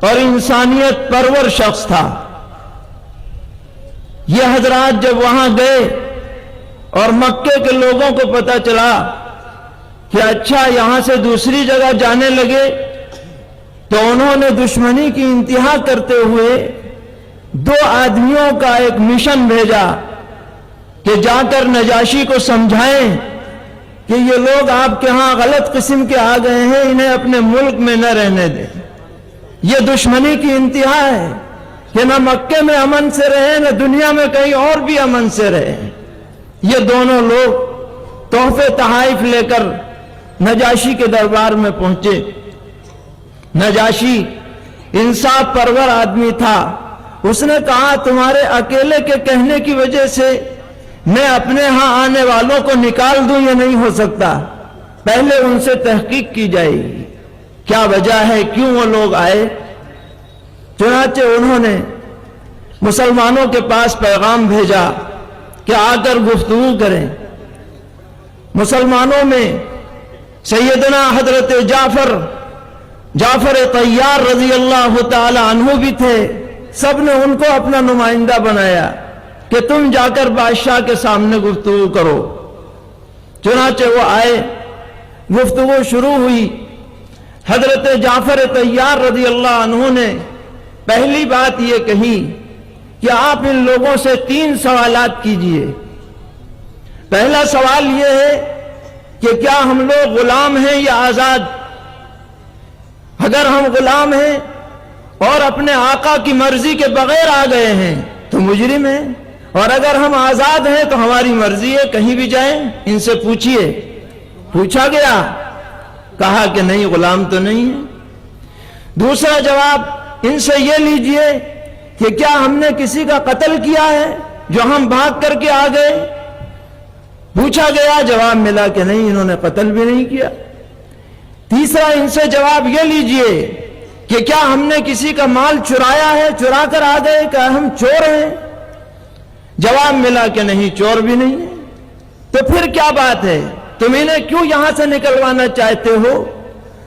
اور انسانیت پرور شخص تھا۔ یہ حضرات جب وہاں گئے اور مکے کے لوگوں کو پتہ چلا کہ اچھا یہاں سے دوسری جگہ جانے لگے، تو انہوں نے دشمنی کی انتہا کرتے ہوئے 2 آدمیوں کا ایک مشن بھیجا کہ جا کر نجاشی کو سمجھائیں کہ یہ لوگ آپ کے ہاں غلط قسم کے آ گئے ہیں، انہیں اپنے ملک میں نہ رہنے دیں۔ یہ دشمنی کی انتہا ہے کہ نہ مکے میں امن سے رہیں، نہ دنیا میں کہیں اور بھی امن سے رہیں۔ یہ دونوں لوگ تحفے تحائف لے کر نجاشی کے دربار میں پہنچے۔ نجاشی انصاف پرور آدمی تھا، اس نے کہا تمہارے اکیلے کے کہنے کی وجہ سے میں اپنے ہاں آنے والوں کو نکال دوں، یہ نہیں ہو سکتا، پہلے ان سے تحقیق کی جائے گی کیا وجہ ہے، کیوں وہ لوگ آئے۔ چنانچہ انہوں نے مسلمانوں کے پاس پیغام بھیجا کہ آ کر گفتگو کریں۔ مسلمانوں میں سیدنا حضرت جعفر طیار رضی اللہ تعالی عنہ بھی تھے، سب نے ان کو اپنا نمائندہ بنایا کہ تم جا کر بادشاہ کے سامنے گفتگو کرو۔ چنانچہ وہ آئے، گفتگو شروع ہوئی۔ حضرت جعفر طیار رضی اللہ عنہ نے پہلی بات یہ کہی کہ آپ ان لوگوں سے 3 سوالات کیجئے۔ پہلا سوال یہ ہے کہ کیا ہم لوگ غلام ہیں یا آزاد؟ اگر ہم غلام ہیں اور اپنے آقا کی مرضی کے بغیر آ گئے ہیں تو مجرم ہیں، اور اگر ہم آزاد ہیں تو ہماری مرضی ہے، کہیں بھی جائیں، ان سے پوچھئے۔ پوچھا گیا، کہا کہ نہیں غلام تو نہیں ہے۔ دوسرا جواب ان سے یہ لیجئے کہ کیا ہم نے کسی کا قتل کیا ہے جو ہم بھاگ کر کے آ گئے؟ پوچھا گیا، جواب ملا کہ نہیں انہوں نے قتل بھی نہیں کیا۔ تیسرا ان سے جواب یہ لیجئے کہ کیا ہم نے کسی کا مال چرایا ہے، چرا کر آ گئے، کیا ہم چور ہیں؟ جواب ملا کہ نہیں چور بھی نہیں ہے۔ تو پھر کیا بات ہے، تم انہیں کیوں یہاں سے نکلوانا چاہتے ہو؟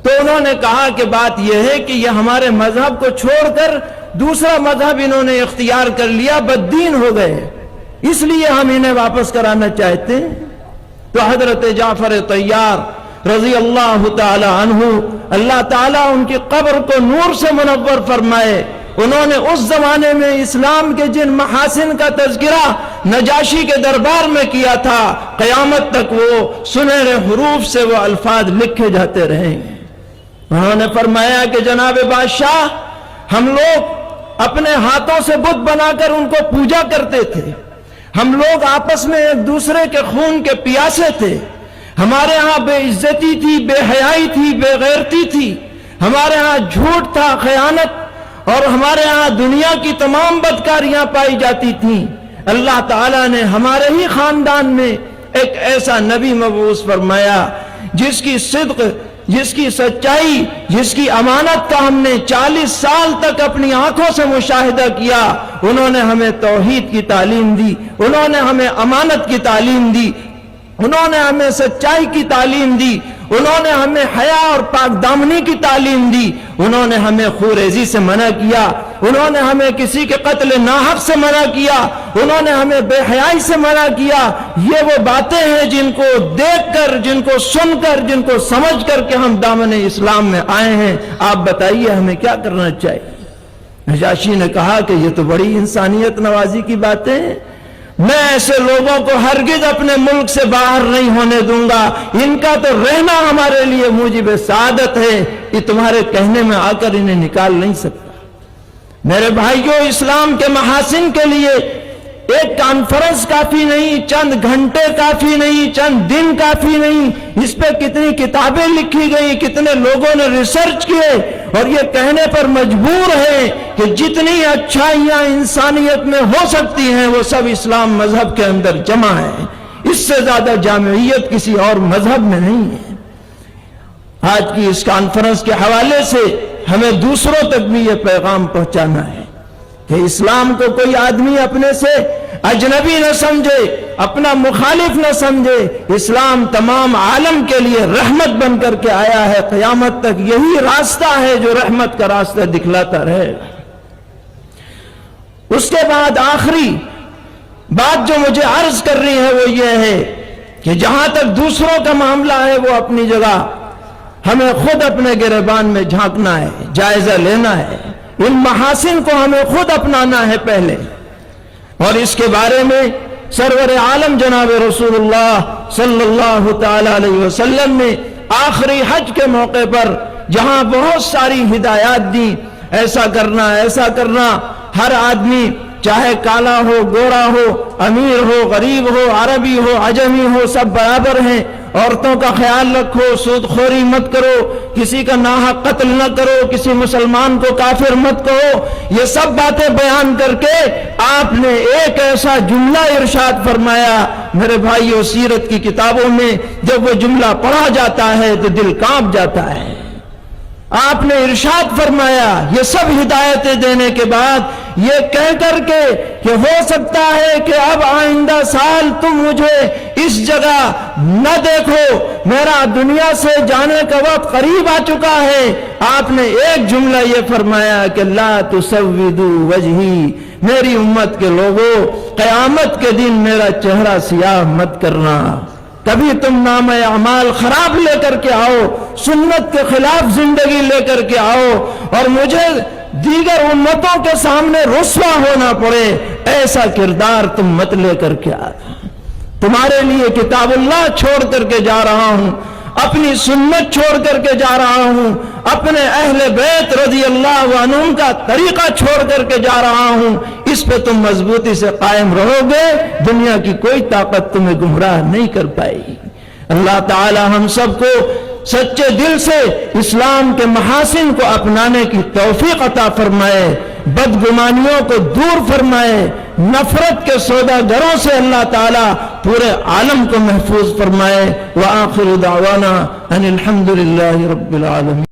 تو انہوں نے کہا کہ بات یہ ہے کہ یہ ہمارے مذہب کو چھوڑ کر دوسرا مذہب انہوں نے اختیار کر لیا، بددین ہو گئے، اس لیے ہم انہیں واپس کرانا چاہتے ہیں۔ تو حضرت جعفر طیار رضی اللہ تعالی عنہ، اللہ تعالیٰ ان کی قبر کو نور سے منور فرمائے، انہوں نے اس زمانے میں اسلام کے جن محاسن کا تذکرہ نجاشی کے دربار میں کیا تھا، قیامت تک وہ سنہرے حروف سے وہ الفاظ لکھے جاتے رہیں گے۔ انہوں نے فرمایا کہ جناب بادشاہ، ہم لوگ اپنے ہاتھوں سے بت بنا کر ان کو پوجا کرتے تھے، ہم لوگ آپس میں ایک دوسرے کے خون کے پیاسے تھے، ہمارے ہاں بے عزتی تھی، بے حیائی تھی، بے غیرتی تھی، ہمارے ہاں جھوٹ تھا، خیانت، اور ہمارے ہاں دنیا کی تمام بدکاریاں پائی جاتی تھیں۔ اللہ تعالیٰ نے ہمارے ہی خاندان میں ایک ایسا نبی مبعوث فرمایا جس کی صدق، جس کی سچائی، جس کی امانت کا ہم نے 40 سال تک اپنی آنکھوں سے مشاہدہ کیا۔ انہوں نے ہمیں توحید کی تعلیم دی، انہوں نے ہمیں امانت کی تعلیم دی، انہوں نے ہمیں سچائی کی تعلیم دی، انہوں نے ہمیں حیا اور پاک دامنی کی تعلیم دی، انہوں نے ہمیں خوریزی سے منع کیا، انہوں نے ہمیں کسی کے قتل ناحق سے منع کیا، انہوں نے ہمیں بے حیائی سے منع کیا۔ یہ وہ باتیں ہیں جن کو دیکھ کر، جن کو سن کر، جن کو سمجھ کر کہ ہم دامن اسلام میں آئے ہیں۔ آپ بتائیے ہمیں کیا کرنا چاہیے؟ نجاشی نے کہا کہ یہ تو بڑی انسانیت نوازی کی باتیں ہیں، میں ایسے لوگوں کو ہرگز اپنے ملک سے باہر نہیں ہونے دوں گا، ان کا تو رہنا ہمارے لیے موجب سعادت ہے، یہ تمہارے کہنے میں آ کر انہیں نکال نہیں سکتا۔ میرے بھائیوں، اسلام کے محاسن کے لیے ایک کانفرنس کافی نہیں، چند گھنٹے کافی نہیں، چند دن کافی نہیں، اس پہ کتنی کتابیں لکھی گئی، کتنے لوگوں نے ریسرچ کیے، اور یہ کہنے پر مجبور ہے کہ جتنی اچھائیاں انسانیت میں ہو سکتی ہیں وہ سب اسلام مذہب کے اندر جمع ہے، اس سے زیادہ جامعیت کسی اور مذہب میں نہیں ہے۔ آج کی اس کانفرنس کے حوالے سے ہمیں دوسروں تک بھی یہ پیغام پہنچانا ہے کہ اسلام کو کوئی آدمی اپنے سے اجنبی نہ سمجھے، اپنا مخالف نہ سمجھے، اسلام تمام عالم کے لیے رحمت بن کر کے آیا ہے، قیامت تک یہی راستہ ہے جو رحمت کا راستہ دکھلاتا رہے گا۔ اس کے بعد آخری بات جو مجھے عرض کرنی ہے وہ یہ ہے کہ جہاں تک دوسروں کا معاملہ ہے وہ اپنی جگہ، ہمیں خود اپنے گریبان میں جھانکنا ہے، جائزہ لینا ہے، ان محاسن کو ہمیں خود اپنانا ہے پہلے، اور اس کے بارے میں سرور عالم جناب رسول اللہ صلی اللہ تعالی علیہ وسلم نے آخری حج کے موقع پر جہاں بہت ساری ہدایات دی، ایسا کرنا ایسا کرنا، ہر آدمی چاہے کالا ہو گورا ہو، امیر ہو غریب ہو، عربی ہو عجمی ہو، سب برابر ہیں، عورتوں کا خیال رکھو، سود خوری مت کرو، کسی کا ناحق قتل نہ کرو، کسی مسلمان کو کافر مت کہو، یہ سب باتیں بیان کر کے آپ نے ایک ایسا جملہ ارشاد فرمایا، میرے بھائیو سیرت کی کتابوں میں جب وہ جملہ پڑھا جاتا ہے تو دل کانپ جاتا ہے۔ آپ نے ارشاد فرمایا، یہ سب ہدایتیں دینے کے بعد یہ کہہ کر کے کہ ہو سکتا ہے کہ اب آئندہ سال تم مجھے اس جگہ نہ دیکھو، میرا دنیا سے جانے کا وقت قریب آ چکا ہے، آپ نے ایک جملہ یہ فرمایا کہ لا تسودوا وجہی، میری امت کے لوگوں قیامت کے دن میرا چہرہ سیاہ مت کرنا، کبھی تم نام اعمال خراب لے کر کے آؤ، سنت کے خلاف زندگی لے کر کے آؤ اور مجھے دیگر امتوں کے سامنے رسوا ہونا پڑے، ایسا کردار تم مت لے کر کے آؤ۔ تمہارے لیے کتاب اللہ چھوڑ کر کے جا رہا ہوں، اپنی سنت چھوڑ کر کے جا رہا ہوں، اپنے اہل بیت رضی اللہ عنہم کا طریقہ چھوڑ کر کے جا رہا ہوں، اس پہ تم مضبوطی سے قائم رہو گے، دنیا کی کوئی طاقت تمہیں گمراہ نہیں کر پائے گی۔ اللہ تعالی ہم سب کو سچے دل سے اسلام کے محاسن کو اپنانے کی توفیق عطا فرمائے، بدگمانیوں کو دور فرمائے، نفرت کے سوداگروں سے اللہ تعالی پورے عالم کو محفوظ فرمائے۔ وآخر دعوانا ان الحمد للہ رب العالمین۔